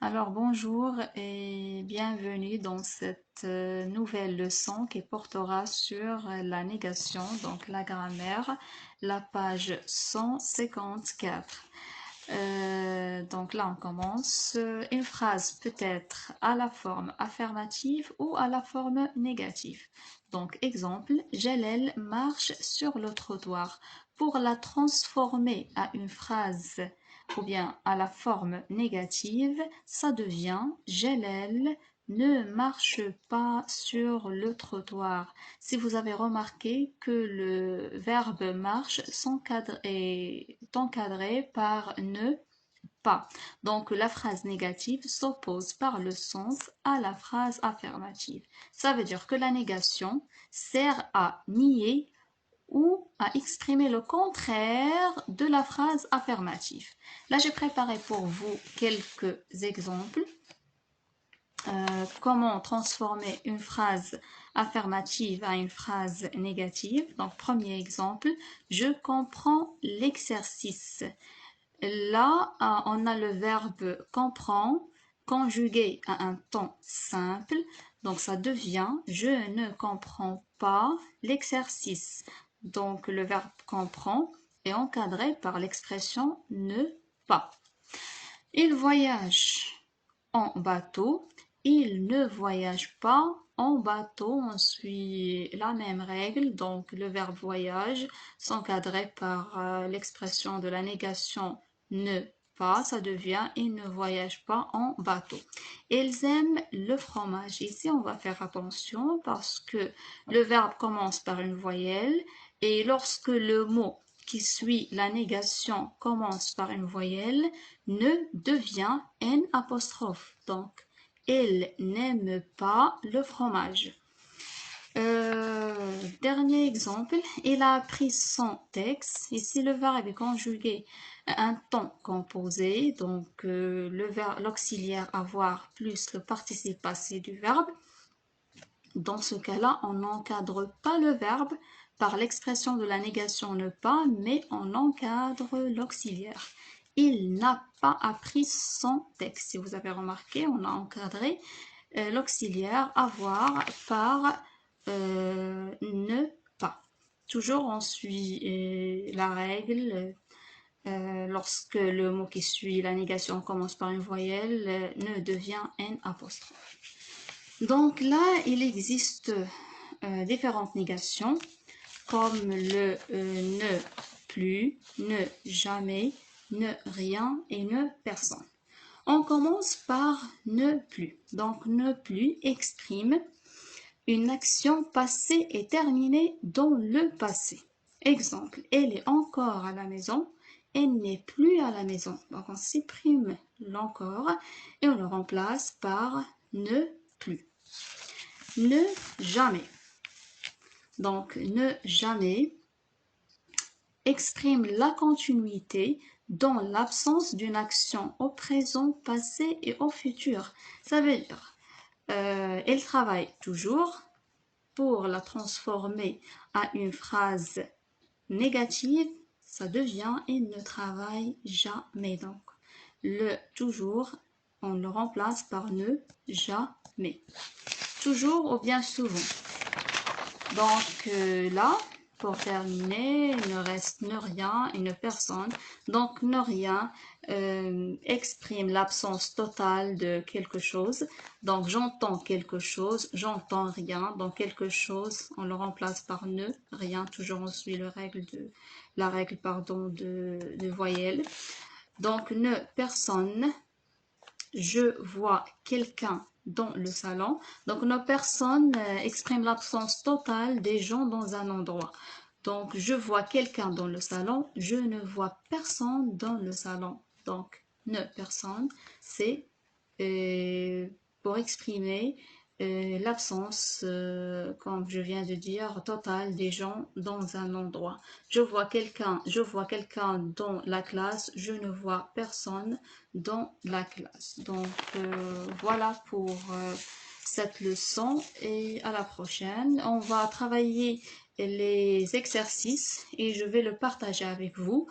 Alors bonjour et bienvenue dans cette nouvelle leçon qui portera sur la négation, donc la grammaire, la page 154. Donc là on commence. Une phrase peut être à la forme affirmative ou à la forme négative. Donc exemple, Jalel marche sur le trottoir. Pour la transformer à une phrase ou bien à la forme négative, ça devient Jalel ne marche pas sur le trottoir. Si vous avez remarqué que le verbe marche est encadré par ne pas. Donc la phrase négative s'oppose par le sens à la phrase affirmative. Ça veut dire que la négation sert à nier ou à exprimer le contraire de la phrase affirmative. Là, j'ai préparé pour vous quelques exemples. Comment transformer une phrase affirmative à une phrase négative. Donc, premier exemple, je comprends l'exercice. Là, on a le verbe comprend conjugué à un temps simple. Donc, ça devient je ne comprends pas l'exercice. Donc, le verbe comprend est encadré par l'expression ne pas. Il voyage en bateau. Il ne voyage pas en bateau. On suit la même règle. Donc, le verbe voyage s'encadré par l'expression de la négation ne pas. Ça devient il ne voyage pas en bateau. Ils aiment le fromage. Ici, on va faire attention parce que le verbe commence par une voyelle et lorsque le mot qui suit la négation commence par une voyelle, ne devient N apostrophe. Donc, il n'aime pas le fromage. Dernier exemple, il a appris son texte. Ici, le verbe est conjugué à un temps composé, donc l'auxiliaire avoir plus le participe passé du verbe. Dans ce cas-là, on n'encadre pas le verbe par l'expression de la négation ne pas, mais on encadre l'auxiliaire. Il n'a pas appris son texte. Si vous avez remarqué, on a encadré l'auxiliaire avoir par ne pas. Toujours on suit la règle. Lorsque le mot qui suit la négation commence par une voyelle, ne devient N apostrophe. Donc là, il existe différentes négations comme le ne plus, ne jamais, ne rien et ne personne. On commence par ne plus. Donc ne plus exprime une action passée et terminée dans le passé. Exemple, elle est encore à la maison, elle n'est plus à la maison. Donc on supprime l'encore et on le remplace par ne plus. Ne jamais. Donc ne jamais exprime la continuité dans l'absence d'une action au présent, passé et au futur. Ça veut dire, elle travaille toujours. Pour la transformer à une phrase négative, ça devient il ne travaille jamais. Donc, le toujours, on le remplace par ne jamais. Toujours ou bien souvent. Donc là, pour terminer, il ne reste ne rien et ne personne. Donc ne rien exprime l'absence totale de quelque chose. Donc j'entends quelque chose, j'entends rien. Donc quelque chose, on le remplace par ne rien. Toujours on suit la règle de voyelle. Donc ne personne. Je vois quelqu'un dans le salon. Donc, nos personnes expriment l'absence totale des gens dans un endroit. Donc, je vois quelqu'un dans le salon. Je ne vois personne dans le salon. Donc, ne personne, c'est pour exprimer l'absence, comme je viens de dire, totale des gens dans un endroit. Je vois quelqu'un dans la classe. Je ne vois personne dans la classe. Donc voilà pour cette leçon et à la prochaine. On va travailler les exercices et je vais le partager avec vous.